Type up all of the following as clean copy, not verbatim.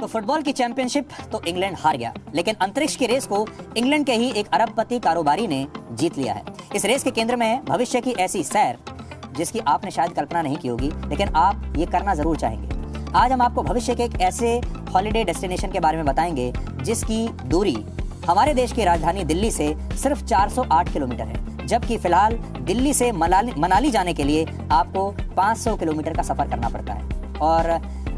तो फुटबॉल की चैंपियनशिप तो इंग्लैंड हार गया, लेकिन अंतरिक्ष की रेस को इंग्लैंड के ही एक अरबपति कारोबारी ने जीत लिया है। इस रेस के केंद्र में है भविष्य की ऐसी सैर जिसकी आपने शायद कल्पना नहीं की होगी, लेकिन आप ये करना जरूर चाहेंगे। आज हम आपको भविष्य के एक ऐसे हॉलिडे डेस्टिनेशन के बारे में बताएंगे जिसकी दूरी हमारे देश की राजधानी दिल्ली से सिर्फ 408 किलोमीटर है, जबकि फिलहाल दिल्ली से मनाली जाने के लिए आपको 500 किलोमीटर का सफर करना पड़ता है। और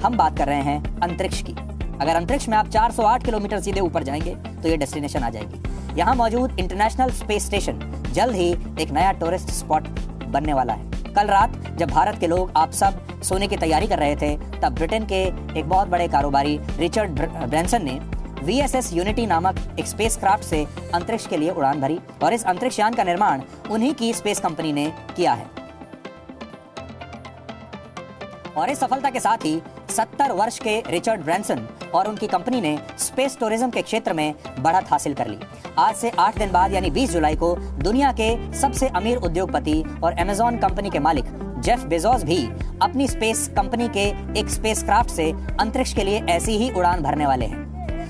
हम बात कर रहे हैं अंतरिक्ष की। अगर अंतरिक्ष में आप 408 किलोमीटर सीधे ऊपर जाएंगे तो ये डेस्टिनेशन आ जाएगी। यहाँ मौजूद इंटरनेशनल स्पेस स्टेशन जल्द ही एक नया टूरिस्ट स्पॉट बनने वाला है। कल रात जब भारत के लोग आप सब सोने की तैयारी कर रहे थे, तब ब्रिटेन के एक बहुत बड़े कारोबारी रिचर्ड ब्रैंसन ने VSS यूनिटी नामक एक स्पेसक्राफ्ट से अंतरिक्ष के लिए उड़ान भरी और इस अंतरिक्ष यान का निर्माण उन्हीं की स्पेस कंपनी ने किया है। और इस सफलता के साथ ही 70 वर्ष के रिचर्ड ब्रैंसन और उनकी कंपनी ने स्पेस टूरिज्म के क्षेत्र में बढ़त हासिल कर ली। आज से 8 दिन बाद यानी 20 जुलाई को दुनिया के सबसे अमीर उद्योगपति और अमेज़न कंपनी के मालिक जेफ बेजोस भी अपनी स्पेस कंपनी के एक स्पेसक्राफ्ट से अंतरिक्ष के लिए ऐसी ही उड़ान भरने वाले हैं।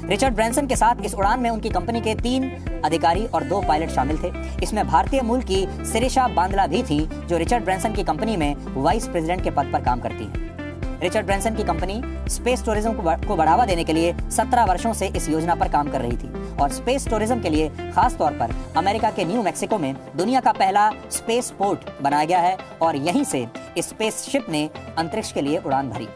रिचर्ड ब्रैंसन के साथ इस उड़ान में उनकी कंपनी के 3 अधिकारी और 2 पायलट शामिल थे। इसमें भारतीय मूल की सिरिशा बांदला भी थी, जो रिचर्ड ब्रैंसन की कंपनी में वाइस प्रेसिडेंट के पद पर काम करती हैं। रिचर्ड ब्रैंसन की कंपनी स्पेस टूरिज्म को बढ़ावा देने के लिए 17 वर्षों से इस योजना पर काम कर रही थी और स्पेस टूरिज्म के लिए खास तौर पर अमेरिका के न्यू मैक्सिको में दुनिया का पहला स्पेस पोर्ट बनाया गया है और यहीं से इस स्पेसशिप ने अंतरिक्ष के लिए उड़ान भरी।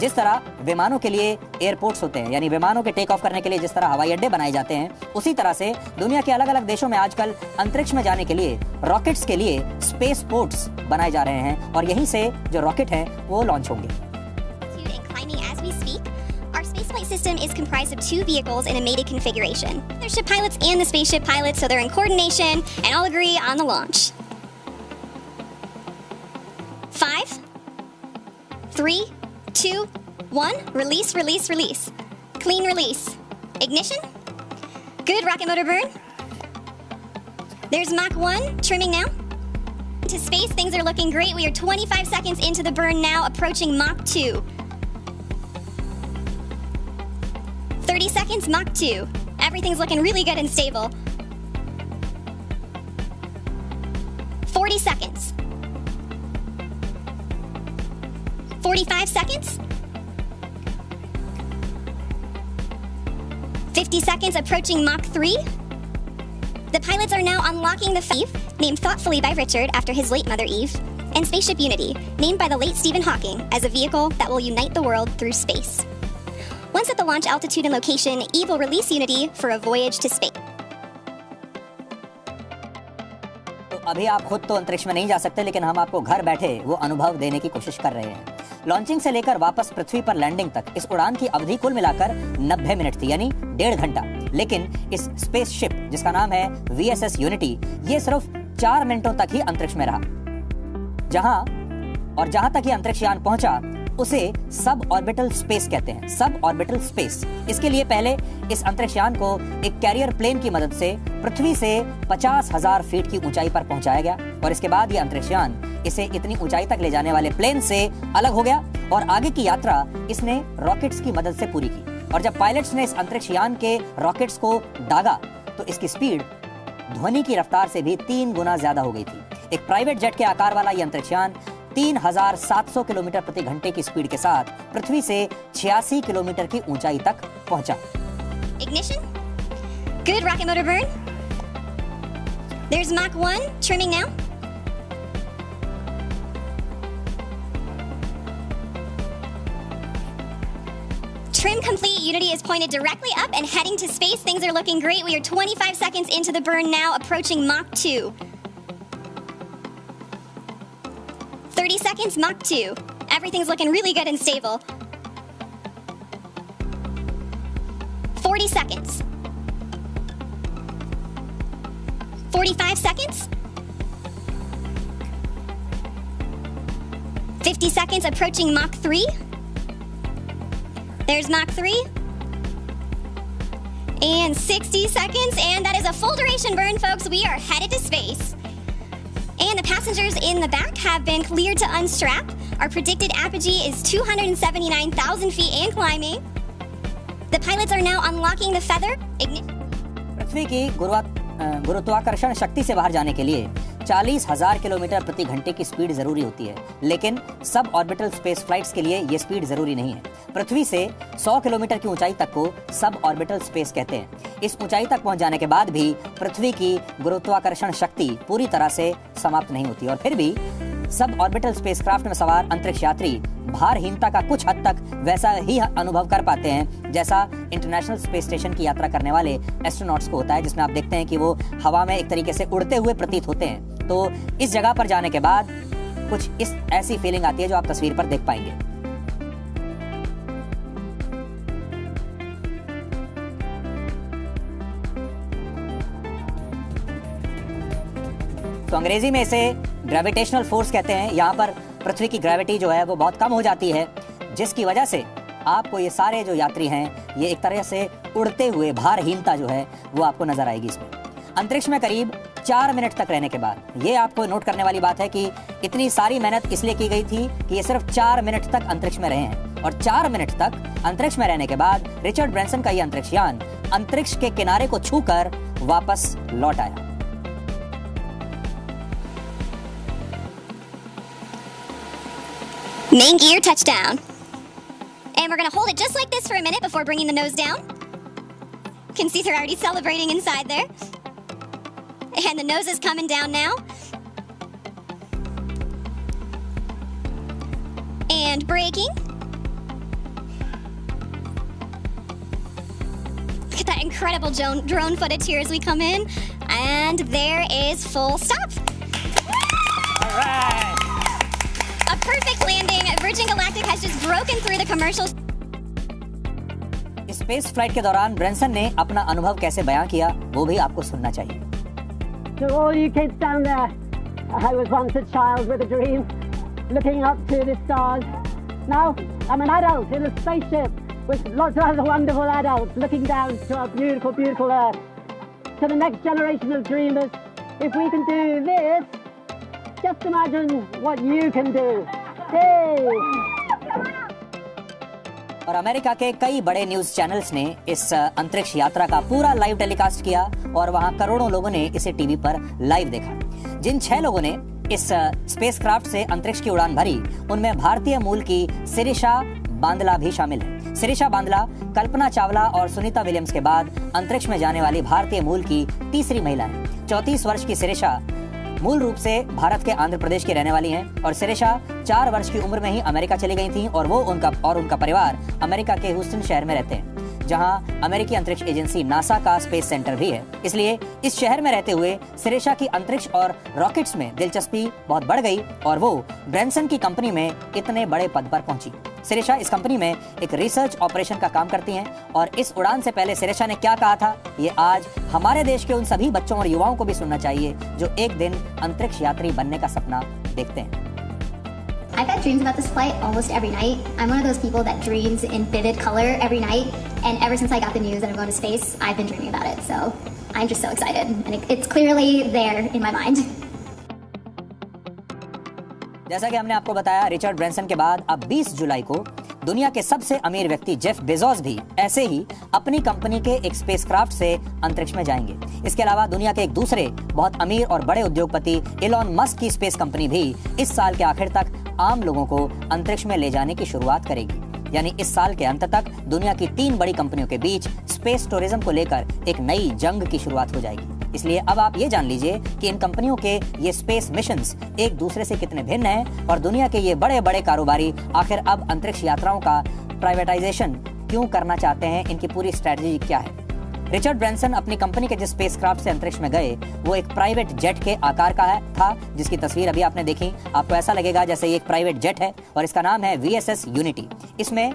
जिस तरह विमानों के लिए एयरपोर्ट्स होते हैं, यानी विमानों के टेक ऑफ करने के लिए जिस तरह हवाई अड्डे बनाए जाते हैं, उसी तरह से दुनिया के अलग अलग देशों में आजकल अंतरिक्ष में जाने के लिए रॉकेट्स के लिए स्पेस पोर्ट्स बनाए जा रहे हैं और यहीं से जो रॉकेट हैं वो लॉन्च होंगे। System is comprised of 2 vehicles in a mated configuration. They're ship pilots and the spaceship pilots, so they're in coordination and all agree on the launch. 5, 3, 2, 1. Release, release, release. Clean release. Ignition. Good rocket motor burn. There's Mach 1, trimming now. To space, things are looking great. We are 25 seconds into the burn now, approaching Mach 2. 30 seconds, Mach 2. Everything's looking really good and stable. 40 seconds. 45 seconds. 50 seconds, approaching Mach 3. The pilots are now unlocking the Eve, named thoughtfully by Richard after his late mother Eve, and Spaceship Unity, named by the late Stephen Hawking as a vehicle that will unite the world through space. Once at the launch altitude and location, Eve will release Unity for a voyage to space. तो अभी आप खुद तो अंतरिक्ष में नहीं जा सकते, लेकिन हम आपको घर बैठे वो अनुभव देने की कोशिश कर रहे हैं। लॉन्चिंग से लेकर वापस पृथ्वी पर लैंडिंग तक इस उड़ान की अवधि कुल मिलाकर 90 मिनट थी, यानी 1.5 घंटा। लेकिन इस स्पेसशिप जिसका नाम है VSS यूनिटी, ये सिर्फ 4 मिनटों तक ही अंतरिक्ष में रहा। जहां तक ये अंतरिक्ष यान पहुंचा उसे सब ऑर्बिटल स्पेस कहते हैं। Sub orbital space. इसके लिए पहले इस अंतरिक्ष यान को एक कैरियर प्लेन की मदद से पृथ्वी से 50,000 फीट की ऊंचाई पर पहुंचाया गया और इसके बाद ये अंतरिक्ष यान इसे इतनी ऊंचाई तक ले जाने वाले प्लेन से अलग हो गया और आगे की यात्रा इसने रॉकेट्स की मदद से पूरी की। और जब पायलट्स ने इस अंतरिक्ष यान के रॉकेट्स को दागा तो इसकी स्पीड ध्वनि की रफ्तार से भी 3 गुना ज्यादा हो गई थी। एक प्राइवेट जेट के आकार वाला ये अंतरिक्ष यान 3700 किलोमीटर प्रति घंटे की स्पीड के साथ पृथ्वी से 86 किलोमीटर की ऊंचाई तक पहुंचा। Ignition. Good rocket motor burn. There's Mach 1, trimming now. Trim complete. Unity is pointed directly up and heading to space. Things are looking great. We are 25 seconds into the burn now, approaching Mach 2. 30 seconds, Mach 2. Everything's looking really good and stable. 40 seconds. 45 seconds. 50 seconds, approaching Mach 3. There's Mach 3. And 60 seconds, and that is a full duration burn, folks. We are headed to space. And the passengers in the back have been cleared to unstrap. Our predicted apogee is 279,000 feet and climbing. The pilots are now unlocking the feather. पृथ्वी की गुरुत्वाकर्षण शक्ति से बाहर जाने के लिए 40,000 kilometre प्रति घंटे की स्पीड जरूरी होती है, लेकिन सब ऑर्बिटल स्पेस फ्लाइट्स के लिए ये स्पीड जरूरी नहीं है। पृथ्वी से 100 किलोमीटर की ऊंचाई तक को सब ऑर्बिटल स्पेस कहते हैं। इस ऊंचाई तक पहुंच जाने के बाद भी पृथ्वी की गुरुत्वाकर्षण शक्ति पूरी तरह से समाप्त नहीं होती और फिर भी सब ऑर्बिटल स्पेसक्राफ्ट में सवार अंतरिक्ष यात्री भारहीनता का कुछ हद तक वैसा ही अनुभव कर पाते हैं जैसा इंटरनेशनल स्पेस स्टेशन की यात्रा करने वाले एस्ट्रोनॉट्स को होता है, जिसमें आप देखते हैं कि वो हवा में एक तरीके से उड़ते हुए प्रतीत होते हैं। तो इस जगह पर जाने के बाद कुछ इस ऐसी फीलिंग आती है जो आप तस्वीर पर देख पाएंगे। तो अंग्रेजी में इसे ग्रेविटेशनल फोर्स कहते हैं। यहाँ पर पृथ्वी की ग्रेविटी जो है वो बहुत कम हो जाती है, जिसकी वजह से आपको ये सारे जो यात्री हैं ये एक तरह से उड़ते हुए भारहीनता जो है वो आपको नजर आएगी इसमें। अंतरिक्ष में करीब 4 मिनट तक रहने के बाद ये आपको नोट करने वाली बात है कि इतनी सारी मेहनत इसलिए की गई थी कि ये सिर्फ 4 मिनट तक अंतरिक्ष में रहे हैं और 4 मिनट तक अंतरिक्ष में रहने के बाद रिचर्ड ब्रैंसन का ये अंतरिक्ष यान अंतरिक्ष के किनारे को छूकर वापस लौट आया। Main gear touchdown. And we're going to hold it just like this for a minute before bringing the nose down. You can see they're already celebrating inside there. And the nose is coming down now. And braking. Look at that incredible drone footage here as we come in. And there is full stop. All right. A perfect landing. Virgin Galactic has just broken through the commercial. Space flight के दौरान Branson ने अपना अनुभव कैसे बयां किया वो भी आपको सुनना चाहिए। To all you kids down there, I was once a child with a dream, looking up to the stars. Now I'm an adult in a spaceship with lots of other wonderful adults looking down to our beautiful, beautiful Earth. To the next generation of dreamers, if we can do this, just imagine what you can do. Hey! और America के कई बड़े news channels ने इस अंतरिक्ष यात्रा का पूरा लाइव टेलीकास्ट किया और वहां करोड़ों लोगों ने इसे टीवी पर लाइव देखा। जिन 6 लोगों ने इस स्पेसक्राफ्ट से अंतरिक्ष की उड़ान भरी उनमें भारतीय मूल की सिरिशा बांदला भी शामिल है। सिरिशा बांदला कल्पना चावला और सुनीता विलियम्स के बाद अंतरिक्ष में जाने वाली भारतीय मूल की तीसरी महिला है। 34 वर्ष की सिरिशा मूल रूप से भारत के आंध्र प्रदेश की रहने वाली हैं और सिरिशा 4 वर्ष की उम्र में ही अमेरिका चली गई थीं और वो उनका परिवार अमेरिका के ह्यूस्टन शहर में रहते हैं, जहां अमेरिकी अंतरिक्ष एजेंसी नासा का स्पेस सेंटर भी है। इसलिए इस शहर में रहते हुए सिरिशा की अंतरिक्ष और रॉकेट्स में दिलचस्पी बहुत बढ़ गई और वो ब्रैंसन की कंपनी में इतने बड़े पद पर पहुंची। सिरिशा इस कंपनी में एक रिसर्च ऑपरेशन का काम करती हैं और इस उड़ान से पहले सिरिशा ने क्या कहा था ये आज हमारे देश के उन सभी बच्चों और युवाओं को भी सुनना चाहिए जो एक दिन अंतरिक्ष यात्री बनने का सपना देखते हैं। I've had dreams about this flight almost every night. I'm one of those people that dreams in vivid color every night, and ever since I got the news that I'm going to space, I've been dreaming about it. So I'm just so excited, and it's clearly there in my mind. जैसा कि हमने आपको बताया, Richard Branson के बाद अब 20 जुलाई को दुनिया के सबसे अमीर व्यक्ति जेफ बेजोस भी ऐसे ही अपनी कंपनी के एक स्पेसक्राफ्ट से अंतरिक्ष में जाएंगे। इसके अलावा दुनिया के एक दूसरे बहुत अमीर और बड़े उद्योगपति इलॉन मस्क की स्पेस कंपनी भी इस साल के आखिर तक आम लोगों को अंतरिक्ष में ले जाने की शुरुआत करेगी। यानी इस साल के अंत तक दुनिया की 3 बड़ी कंपनियों के बीच स्पेस टूरिज्म को लेकर एक नई जंग की शुरुआत हो जाएगी। इसलिए अब आप ये जान लीजिए कि इन कंपनियों के ये स्पेस मिशंस एक दूसरे से कितने भिन्न हैं और दुनिया के ये बड़े बड़े कारोबारी आखिर अब अंतरिक्ष यात्राओं का प्राइवेटाइजेशन क्यों करना चाहते हैं, इनकी पूरी स्ट्रेटजी क्या है। रिचर्ड ब्रैंसन अपनी कंपनी के जिस स्पेसक्राफ्ट से अंतरिक्ष में गए वो एक प्राइवेट जेट के आकार का था, जिसकी तस्वीर अभी आपने देखी। आपको ऐसा लगेगा जैसे ये एक प्राइवेट जेट है और इसका नाम है VSS यूनिटी। इसमें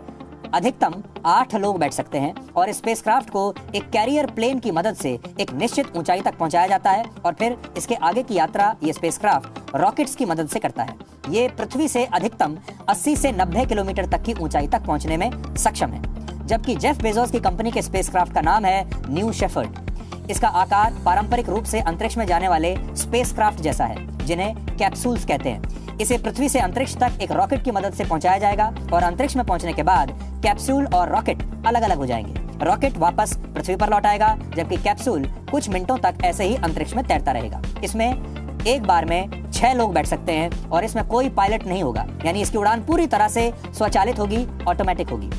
अधिकतम 8 लोग बैठ सकते हैं और इस स्पेसक्राफ्ट को एक कैरियर प्लेन की मदद से एक निश्चित ऊंचाई तक पहुंचाया जाता है और फिर इसके आगे की यात्रा ये स्पेसक्राफ्ट रॉकेट्स की मदद से करता है। ये पृथ्वी से अधिकतम 80 से 90 किलोमीटर तक की ऊंचाई तक पहुंचने में सक्षम है। जबकि जेफ बेजोस की कंपनी के स्पेसक्राफ्ट का नाम है न्यू शेफर्ड। इसका आकार पारंपरिक रूप से अंतरिक्ष में जाने वाले स्पेसक्राफ्ट जैसा है, जिन्हें कैप्सूल्स कहते हैं। इसे पृथ्वी से अंतरिक्ष तक एक रॉकेट की मदद से पहुंचाया जाएगा और अंतरिक्ष में पहुंचने के बाद कैप्सूल और रॉकेट अलग अलग हो जाएंगे। रॉकेट वापस पृथ्वी पर लौट आएगा, जबकि कैप्सूल कुछ मिनटों तक ऐसे ही अंतरिक्ष में तैरता रहेगा। इसमें एक बार में 6 लोग बैठ सकते हैं और इसमें कोई पायलट नहीं होगा, यानी इसकी उड़ान पूरी तरह से स्वचालित होगी, ऑटोमेटिक होगी।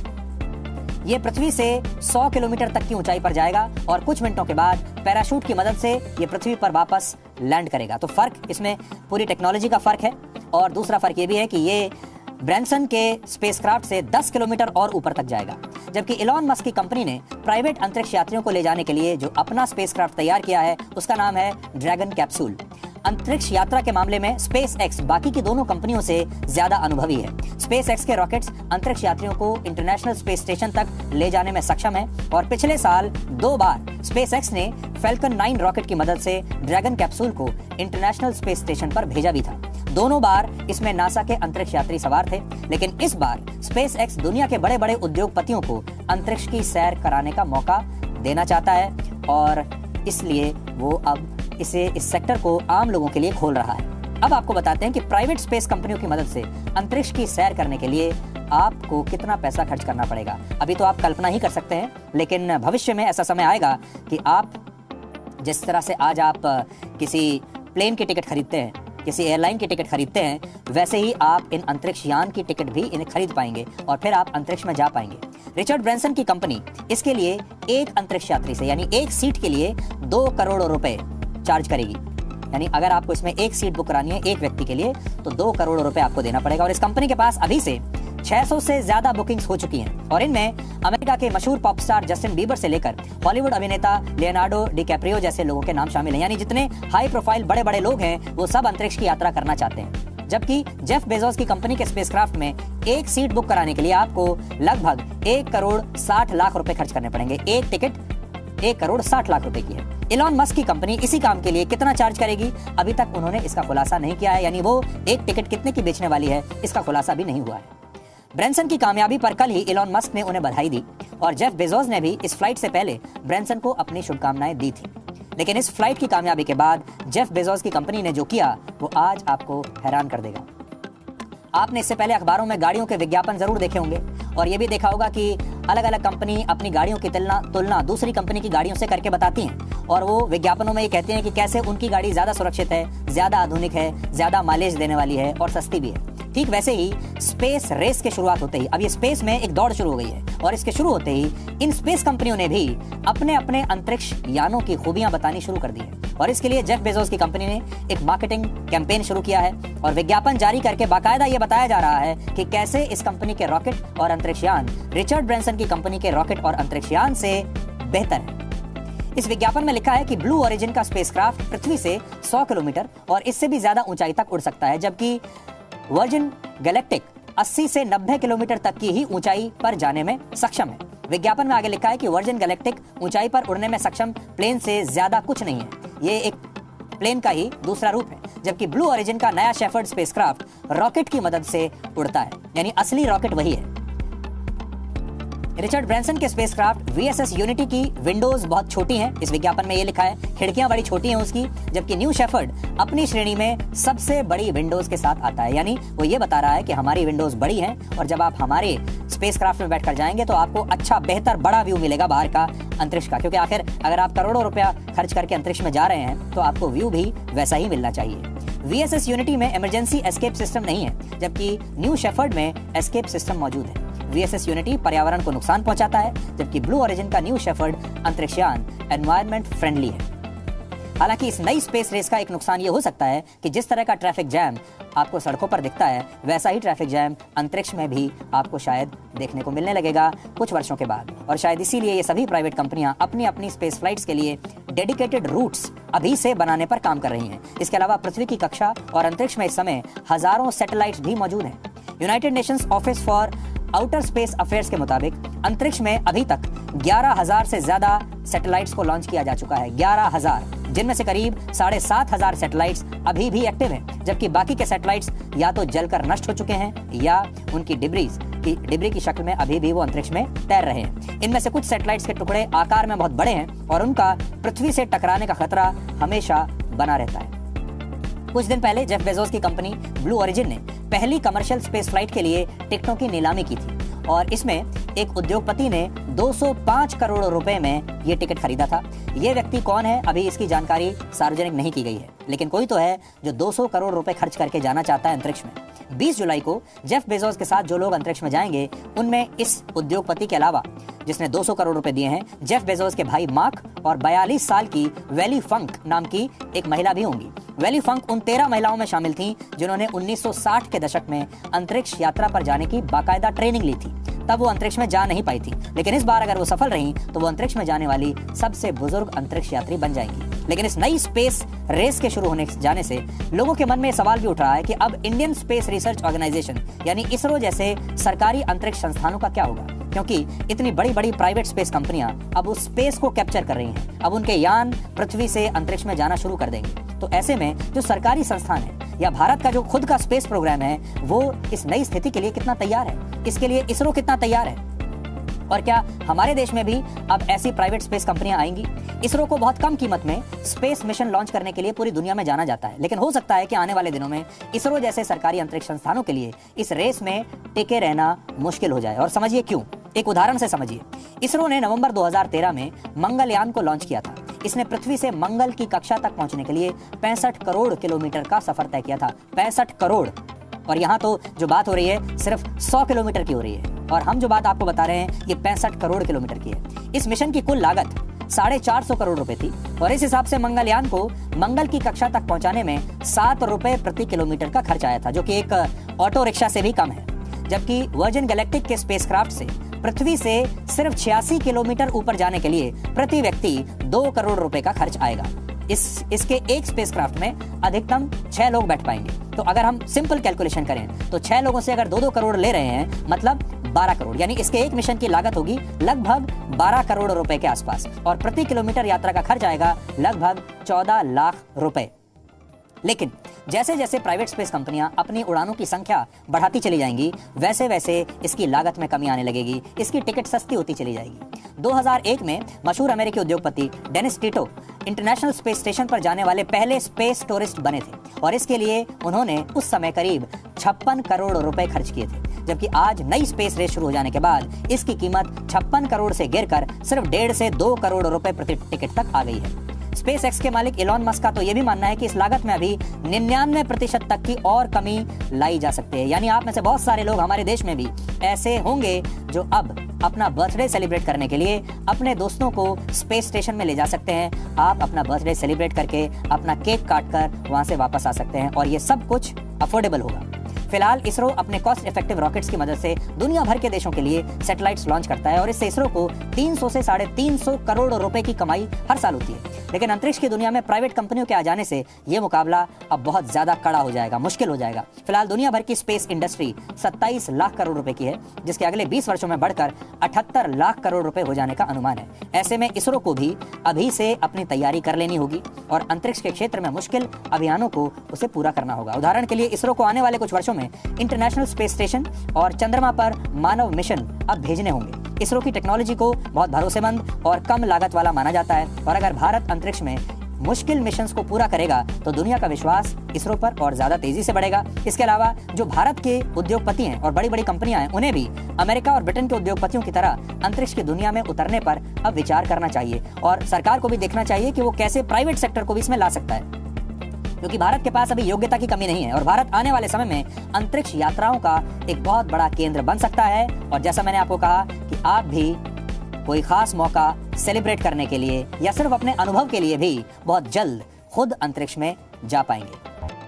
ये पृथ्वी से 100 किलोमीटर तक की ऊंचाई पर जाएगा और कुछ मिनटों के बाद पैराशूट की मदद से ये पृथ्वी पर वापस लैंड करेगा। तो फर्क इसमें पूरी टेक्नोलॉजी का फर्क है। और दूसरा फर्क ये भी है कि ये ब्रैनसन के स्पेसक्राफ्ट से 10 किलोमीटर और ऊपर तक जाएगा, जबकि इलॉन मस्क की कंपनी ने प्राइवेट अंतरिक्ष यात्रियों को ले जाने के लिए जो अपना स्पेसक्राफ्ट तैयार किया है उसका नाम है ड्रैगन कैप्सूल। अंतरिक्ष यात्रा के मामले में स्पेस एक्स बाकी की दोनों कंपनियों से ज्यादा अनुभवी है। स्पेस एक्स के रॉकेट्स अंतरिक्ष यात्रियों को इंटरनेशनल स्पेस स्टेशन तक ले जाने में सक्षम है और पिछले साल 2 बार स्पेस एक्स ने फैल्कन 9 रॉकेट की मदद से ड्रैगन कैप्सूल को इंटरनेशनल स्पेस स्टेशन पर भेजा भी था। दोनों बार इसमें नासा के अंतरिक्ष यात्री सवार थे, लेकिन इस बार स्पेस एक्स दुनिया के बड़े बड़े उद्योगपतियों को अंतरिक्ष की सैर कराने का मौका देना चाहता है और इसलिए वो अब इसे इस सेक्टर को आम लोगों के लिए खोल रहा है। अब आपको बताते हैं कि प्राइवेट स्पेस कंपनियों की मदद से अंतरिक्ष की सैर करने के लिए आपको कितना पैसा खर्च करना पड़ेगा। अभी तो आप कल्पना ही कर सकते हैं, लेकिन भविष्य में ऐसा समय आएगा कि आप जिस तरह से आज आप किसी प्लेन की टिकट खरीदते हैं, किसी एयरलाइन की टिकट खरीदते हैं, वैसे ही आप इन अंतरिक्ष यान की टिकट भी इन्हें खरीद पाएंगे और फिर आप अंतरिक्ष में जा पाएंगे। रिचर्ड ब्रैनसन की कंपनी इसके लिए एक अंतरिक्ष यात्री से यानी एक सीट के लिए 2 करोड़ रुपए चार्ज करेगी। यानी अगर आपको इसमें एक सीट बुक करानी है एक व्यक्ति के लिए तो 2 करोड़ रुपए आपको देना पड़ेगा। और इस कंपनी के पास अभी से 600 से ज्यादा बुकिंग्स हो चुकी हैं और इनमें अमेरिका के मशहूर पॉप स्टार जस्टिन बीबर से लेकर हॉलीवुड अभिनेता लियोनार्डो डिकैप्रियो जैसे लोगों के नाम शामिल हैं। यानी जितने हाई प्रोफाइल बड़े बड़े लोग हैं वो सब अंतरिक्ष की यात्रा करना चाहते हैं। जबकि जेफ बेजोस की कंपनी के स्पेसक्राफ्ट में एक सीट बुक कराने के लिए आपको लगभग 1 करोड़ 60 लाख रुपए खर्च करने पड़ेंगे। एक टिकट 1 करोड़ 60 लाख रुपए की है। इलॉन मस्क की कंपनी इसी काम के लिए कितना चार्ज करेगी अभी तक उन्होंने इसका खुलासा नहीं किया है, यानी वो एक टिकट कितने की बेचने वाली है इसका खुलासा भी नहीं हुआ है। ब्रैनसन की कामयाबी पर कल ही इलॉन मस्क ने उन्हें बधाई दी और जेफ बेजोस ने भी इस फ्लाइट से पहले ब्रैनसन को अपनी शुभकामनाएं दी थी। लेकिन इस फ्लाइट की कामयाबी के बाद जेफ बेजोस की कंपनी ने जो किया वो आज आपको हैरान कर देगा। आपने इससे पहले अखबारों में गाड़ियों के विज्ञापन जरूर देखे होंगे और ये भी देखा होगा कि अलग अलग कंपनी अपनी गाड़ियों की तुलना दूसरी कंपनी की गाड़ियों से करके बताती हैं और वो विज्ञापनों में ये कहते हैं कि कैसे उनकी गाड़ी ज्यादा सुरक्षित है, ज्यादा आधुनिक है, ज्यादा माइलेज देने वाली है और सस्ती भी है। ठीक वैसे ही स्पेस रेस के शुरुआत होते ही अब ये स्पेस में एक दौड़ शुरू हो गई है और इसके शुरू होते ही इन स्पेस कंपनियों ने भी अपने अपने अंतरिक्ष यानों की खूबियां बतानी शुरू कर दी है और इसके लिए जेफ बेजोस की कंपनी ने एक मार्केटिंग कैंपेन शुरू किया है और विज्ञापन जारी करके बाकायदा ये बताया जा रहा है कि कैसे इस कंपनी के रॉकेट और अंतरिक्ष यान रिचर्ड ब्रैनसन की कंपनी के रॉकेट और अंतरिक्ष यान से बेहतर है। इस विज्ञापन में लिखा है कि ब्लू ओरिजिन का स्पेसक्राफ्ट पृथ्वी से 100 किलोमीटर और इससे भी ज्यादा ऊंचाई तक उड़ सकता है, जबकि वर्जिन गैलेक्टिक 80 से 90 किलोमीटर तक की ही ऊंचाई पर जाने में सक्षम है। विज्ञापन में आगे लिखा है कि वर्जिन गैलेक्टिक ऊंचाई पर उड़ने में सक्षम प्लेन से ज्यादा कुछ नहीं है, ये एक प्लेन का ही दूसरा रूप है, जबकि ब्लू ओरिजिन का नया शेफर्ड स्पेसक्राफ्ट रॉकेट की मदद से उड़ता है, यानी असली रॉकेट वही है। रिचर्ड ब्रैनसन के स्पेसक्राफ्ट वीएसएस यूनिटी की विंडोज बहुत छोटी हैं, इस विज्ञापन में ये लिखा है, खिड़कियां बड़ी छोटी हैं उसकी, जबकि न्यू शेफर्ड अपनी श्रेणी में सबसे बड़ी विंडोज के साथ आता है। यानी वो ये बता रहा है कि हमारी विंडोज बड़ी हैं और जब आप हमारे स्पेसक्राफ्ट में बैठकर जाएंगे तो आपको अच्छा बेहतर बड़ा व्यू मिलेगा बाहर का अंतरिक्ष का, क्योंकि आखिर अगर आप करोड़ों रुपया खर्च करके अंतरिक्ष में जा रहे हैं तो आपको व्यू भी वैसा ही मिलना चाहिए। वीएसएस यूनिटी में इमरजेंसी एस्केप सिस्टम नहीं है, जबकि न्यू शेफर्ड में एस्केप सिस्टम मौजूद है। वीएसएस यूनिटी पर्यावरण को नुकसान पहुंचाता है, जबकि ब्लू ओरिजिन का न्यू शेफर्ड अंतरिक्ष यान एनवायरनमेंट फ्रेंडली है। हालांकि इस नई स्पेस रेस का एक नुकसान ये हो सकता है कि जिस तरह का ट्रैफिक जैम आपको सड़कों पर दिखता है वैसा ही ट्रैफिक जैम अंतरिक्ष में भी आपको शायद देखने को मिलने लगेगा कुछ वर्षों के बाद, और शायद इसीलिए ये सभी प्राइवेट कंपनियां अपनी अपनी स्पेस फ्लाइट्स के लिए डेडिकेटेड रूट्स अभी से बनाने पर काम कर रही हैं। इसके अलावा पृथ्वी की कक्षा और अंतरिक्ष में इस समय हजारों सैटेलाइट्स भी मौजूद हैं। United Nations office for outer space affairs के मुताबिक अंतरिक्ष में अभी तक 11,000 से ज्यादा सैटेलाइट्स को लॉन्च किया जा चुका है, 11,000, जिनमें से करीब 7,500 सैटेलाइट्स अभी भी एक्टिव हैं, जबकि बाकी के सैटेलाइट्स या तो जलकर नष्ट हो चुके हैं या उनकी डिब्री की शक्ल में अभी भी वो अंतरिक्ष में तैर रहे हैं। इनमें से कुछ सैटेलाइट्स के टुकड़े आकार में बहुत बड़े हैं और उनका पृथ्वी से टकराने का खतरा हमेशा बना रहता है। कुछ दिन पहले जेफ बेजोस की कंपनी ब्लू ओरिजिन ने पहली कमर्शियल स्पेस फ्लाइट के लिए टिकटों की नीलामी की थी और इसमें एक उद्योगपति ने 205 करोड़ रुपए में ये टिकट खरीदा था। ये व्यक्ति कौन है अभी इसकी जानकारी सार्वजनिक नहीं की गई है, लेकिन कोई तो है जो 200 करोड़ रुपए खर्च करके जाना चाहता है अंतरिक्ष में। 20 जुलाई को जेफ बेजोस के साथ जो लोग अंतरिक्ष में जाएंगे उनमें इस उद्योगपति के अलावा जिसने 200 करोड़ रुपए दिए हैं, जेफ बेजोस के भाई मार्क और 42 साल की वेली फंक नाम की एक महिला भी होंगी। वेली फंक उन 13 महिलाओं में शामिल थीं जिन्होंने 1960 के दशक में अंतरिक्ष यात्रा पर जाने की बाकायदा ट्रेनिंग ली थी। तब वो अंतरिक्ष में जा नहीं पाई थी, लेकिन इस बार अगर वो सफल रही तो वो अंतरिक्ष में जाने वाली सबसे बुजुर्ग अंतरिक्ष यात्री बन जाएंगी। लेकिन इस नई स्पेस रेस के शुरू होने जाने से लोगों के मन में सवाल भी उठ रहा है कि अब इंडियन स्पेस रिसर्च ऑर्गेनाइजेशन यानी इसरो जैसे सरकारी अंतरिक्ष संस्थानों का क्या होगा, क्योंकि इतनी बड़ी बड़ी प्राइवेट स्पेस कंपनियां अब उस स्पेस को कैप्चर कर रही हैं। अब उनके यान पृथ्वी से अंतरिक्ष में जाना शुरू कर देंगे। तो ऐसे में जो सरकारी संस्थान है या भारत का जो खुद का स्पेस प्रोग्राम है वो इस नई स्थिति के लिए कितना तैयार है, इसके लिए इसरो कितना तैयार है, और क्या हमारे देश में भी अब ऐसी प्राइवेट स्पेस कंपनियां आएंगी। इसरो को बहुत कम कीमत में स्पेस मिशन लॉन्च करने के लिए पूरी दुनिया में जाना जाता है, लेकिन हो सकता है कि आने वाले दिनों में इसरो जैसे सरकारी अंतरिक्ष संस्थानों के लिए इस रेस में टिके रहना मुश्किल हो जाए। और समझिए क्यों, एक उदाहरण से समझिए। इसरो ने नवंबर 2013 में मंगलयान को लॉन्च किया था। इसने पृथ्वी से मंगल की कक्षा तक पहुंचने के लिए 65 करोड़ किलोमीटर का सफर तय किया था। 65 करोड़, और यहाँ तो जो बात हो रही है सिर्फ 100 किलोमीटर की हो रही है, और हम जो बात आपको बता रहे हैं ये 65 करोड़ किलोमीटर की है। इस मिशन की कुल लागत 450 करोड़ रुपए थी, और इस हिसाब से मंगलयान को मंगल की कक्षा तक पहुंचाने में 7 रुपए प्रति किलोमीटर का खर्च आया था, जो कि एक ऑटो रिक्शा से भी कम है। जबकि वर्जिन गैलेक्टिक के स्पेसक्राफ्ट से पृथ्वी से सिर्फ 86 किलोमीटर ऊपर जाने के लिए प्रति व्यक्ति 2 करोड़ रुपए का खर्च आएगा। इसके एक स्पेसक्राफ्ट में अधिकतम 6 लोग बैठ पाएंगे। तो अगर हम सिंपल कैलकुलेशन करें तो 6 लोगों से अगर 2-2 करोड़ ले रहे हैं मतलब 12 करोड़, यानी इसके एक मिशन की लागत होगी लगभग 12 करोड़ रुपए के आसपास, और प्रति किलोमीटर यात्रा का खर्च आएगा लगभग 14 लाख रुपए। लेकिन जैसे जैसे प्राइवेट स्पेस कंपनियां अपनी उड़ानों की संख्या बढ़ाती चली जाएंगी वैसे वैसे इसकी लागत में कमी आने लगेगी, इसकी टिकट सस्ती होती चली जाएगी। 2001 में मशहूर अमेरिकी उद्योगपति Dennis Tito International Space Station पर जाने वाले पहले स्पेस टूरिस्ट बने थे, और इसके लिए उन्होंने उस समय करीब 56 करोड़ रुपए खर्च किए थे। जबकि आज नई स्पेस रेस शुरू हो जाने के बाद इसकी कीमत 56 करोड़ से गिरकर सिर्फ 1.5 से 2 करोड़ रुपए प्रति टिकट तक आ गई है। स्पेस एक्स के मालिक इलॉन मस्क का तो यह भी मानना है कि इस लागत में अभी 99% तक की और कमी लाई जा सकती है। यानी आप में से बहुत सारे लोग हमारे देश में भी ऐसे होंगे जो अब अपना बर्थडे सेलिब्रेट करने के लिए अपने दोस्तों को स्पेस स्टेशन में ले जा सकते हैं। आप अपना बर्थडे सेलिब्रेट करके अपना केक काट कर वहां से वापस आ सकते हैं, और ये सब कुछ अफोर्डेबल होगा। फिलहाल इसरो अपने कॉस्ट इफेक्टिव रॉकेट्स की मदद से दुनिया भर के देशों के लिए सैटेलाइट्स लॉन्च करता है, और इससे इसरो को 300 से 350 करोड़ रुपए की कमाई हर साल होती है। लेकिन अंतरिक्ष की दुनिया में प्राइवेट कंपनियों के आ जाने से यह मुकाबला अब बहुत ज्यादा कड़ा हो जाएगा, मुश्किल हो जाएगा। फिलहाल दुनिया भर की स्पेस इंडस्ट्री 27 लाख करोड़ रुपए की है, जिसके अगले 20 वर्षों में बढ़कर 78 लाख करोड़ रुपए हो जाने का अनुमान है। ऐसे में इसरो को भी अभी से अपनी तैयारी कर लेनी होगी और अंतरिक्ष के क्षेत्र में मुश्किल अभियानों को उसे पूरा करना होगा। उदाहरण के लिए इसरो को आने वाले कुछ वर्षों में इंटरनेशनल स्पेस स्टेशन और चंद्रमा पर मानव मिशन अब भेजने होंगे। इसरो की टेक्नोलॉजी को बहुत भरोसेमंद और कम लागत वाला माना जाता है, और अगर भारत अंतरिक्ष में मुश्किल मिशंस को पूरा करेगा तो दुनिया का विश्वास इसरो पर और ज्यादा तेजी से बढ़ेगा। इसके अलावा जो भारत के उद्योगपति हैं और बड़ी बड़ी कंपनियां हैं, उन्हें भी अमेरिका और ब्रिटेन के उद्योगपतियों की तरह अंतरिक्ष की दुनिया में उतरने पर अब विचार करना चाहिए, और सरकार को भी देखना चाहिए कि वो कैसे प्राइवेट सेक्टर को भी इसमें ला सकता है, क्योंकि भारत के पास अभी योग्यता की कमी नहीं है, और भारत आने वाले समय में अंतरिक्ष यात्राओं का एक बहुत बड़ा केंद्र बन सकता है। और जैसा मैंने आपको कहा कि आप भी कोई खास मौका सेलिब्रेट करने के लिए या सिर्फ अपने अनुभव के लिए भी बहुत जल्द खुद अंतरिक्ष में जा पाएंगे।